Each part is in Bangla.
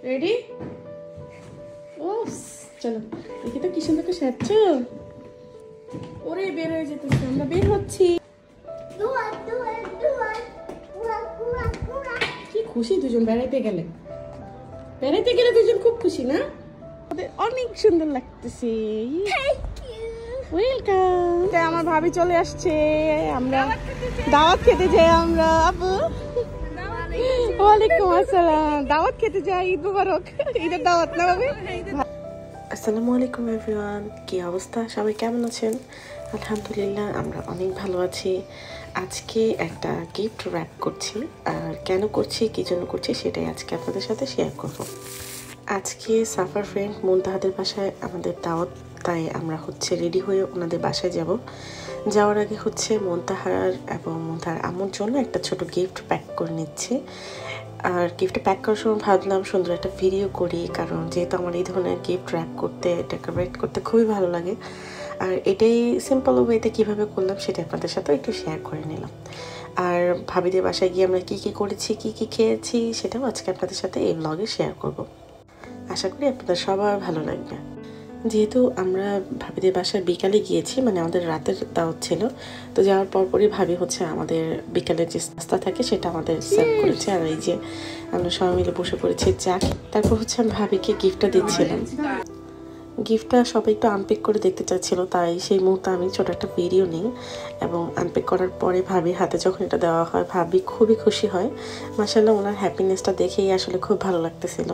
রেডি? ও চলো দেখি তো কি সুন্দর করে সাজছ। ওরে বের হয়ে যেতেছে, আমরা বের হচ্ছি। কি খুশি দুজন বেড়াইতে গেলে। বেড়াইতে গেলে দুজন খুব খুশি না? ওদের অনেক সুন্দর লাগতেছে। ওয়েলকাম। আমার ভাবি চলে আসছে, আমরা দাওয়াত খেতে যাই। আমরা আপু ওয়ালাইকুম আসসালাম। দাওয়াত খেতে যাই। ঈদ মুবারক। ঈদের দাওয়াত না ভাবি? আসসালামু আলাইকুম এভরিওয়ান, কি অবস্থা, সবাই কেমন আছেন? আলহামদুলিল্লাহ আমরা অনেক ভালো আছি। আজকে একটা গিফট র্যাপ করছি, আর কেন করছি, কী জন্য করছি সেটাই আজকে আপনাদের সাথে শেয়ার করব। আজকে সাফার ফ্রেন্ড মুনতাহাদের বাসায় আমাদের দাওয়াত, তাই আমরা রেডি হয়ে ওনাদের বাসায় যাব। যাওয়ার আগে মুনতাহার এবং মুনতাহার আম্মুর জন্য একটা ছোট গিফট প্যাক করে নিচ্ছি। আর গিফট প্যাক করার সময় ভাবলাম সুন্দর একটা ভিডিও করি, কারণ যেহেতু আমার এই ধরনের গিফট র্যাপ করতে, ডেকোরেট করতে খুবই ভালো লাগে। আর এটাই সিম্পল ওয়েতে কীভাবে করলাম সেটা আপনাদের সাথে একটু শেয়ার করে নিলাম। আর ভাবিদের বাসায় গিয়ে আমরা কী কী করেছি, কী কী খেয়েছি সেটাও আজকে আপনাদের সাথে এই ব্লগে শেয়ার করব। আশা করি আপনাদের সবার ভালো লাগবে। যেহেতু আমরা ভাবিদের বাসায় বিকালে গিয়েছি, মানে আমাদের রাতের দাওয়াত ছিল, তো যাওয়ার পরপরই ভাবি আমাদের বিকালের যে নাস্তা থাকে সেটা আমাদের সার্ভ করেছে। আর এই যে আমরা সবাই মিলে বসে পড়েছি চা। তারপর আমি ভাবিকে গিফটটা দিচ্ছিলাম। গিফটটা সবাই একটু আনপ্যাক করে দেখতে চাচ্ছিল, তাই সেই মুহূর্তে আমি ছোট একটা ভিডিও নিই এবং আনপ্যাক করার পরে ভাবির হাতে যখন এটা দেওয়া হয়, ভাবি খুবই খুশি হয়। মাশাআল্লাহ, ওনার হ্যাপিনেসটা দেখেই আসলে খুব ভালো লাগতেছিল।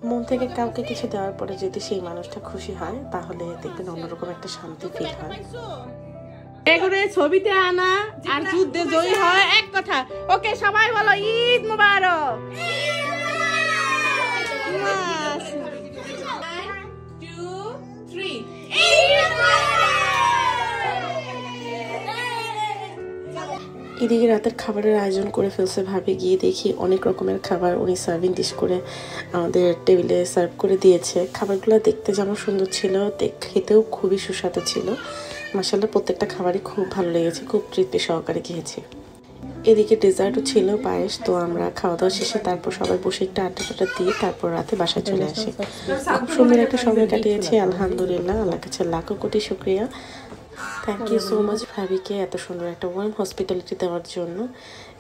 মন থেকে কাউকে কিছু দেওয়ার পরে যদি সেই মানুষটা খুশি হয়, তাহলে দেখবেন অন্যরকম একটা শান্তি ফিল হয়। এগুলো ছবিতে আনা আর যুদ্ধে জয়ী হয় এক কথা। ওকে সবাই বলো ঈদ মুবারক। এদিকে রাতের খাবারের আয়োজন করে ফেলছে ভাবি। গিয়ে দেখি অনেক রকমের খাবার উনি সার্ভিং ডিশ করে আমাদের টেবিলে সার্ভ করে দিয়েছে। খাবারগুলো দেখতে যেমন সুন্দর ছিল, খেতেও খুবই সুস্বাদু ছিল। মাশাআল্লাহ, প্রত্যেকটা খাবারই খুব ভালো লেগেছে, খুব তৃপ্তি সহকারে খেয়েছি। এদিকে ডেজার্টও ছিল, পায়েস। তো আমরা খাওয়া দাওয়া শেষে তারপর সবাই বসে একটু আড্ডা দিয়ে তারপর রাতে বাসায় চলে আসি। খুব সুন্দর একটা সময় কাটিয়েছি আলহামদুলিল্লাহ। আল্লাহর কাছে লাখো কোটি শুকরিয়া। থ্যাংক ইউ সো মাচ ভাবিকে এত সুন্দর একটা ওয়ার্ম হসপিটালিটি দেওয়ার জন্য।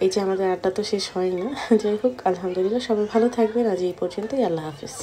এই যে আমাদের আড্ডা তো শেষ হয় না। যাই হোক, আলহামদুলিল্লাহ সবাই ভালো থাকবেন। আজ এই পর্যন্তই। আল্লাহ হাফিজ।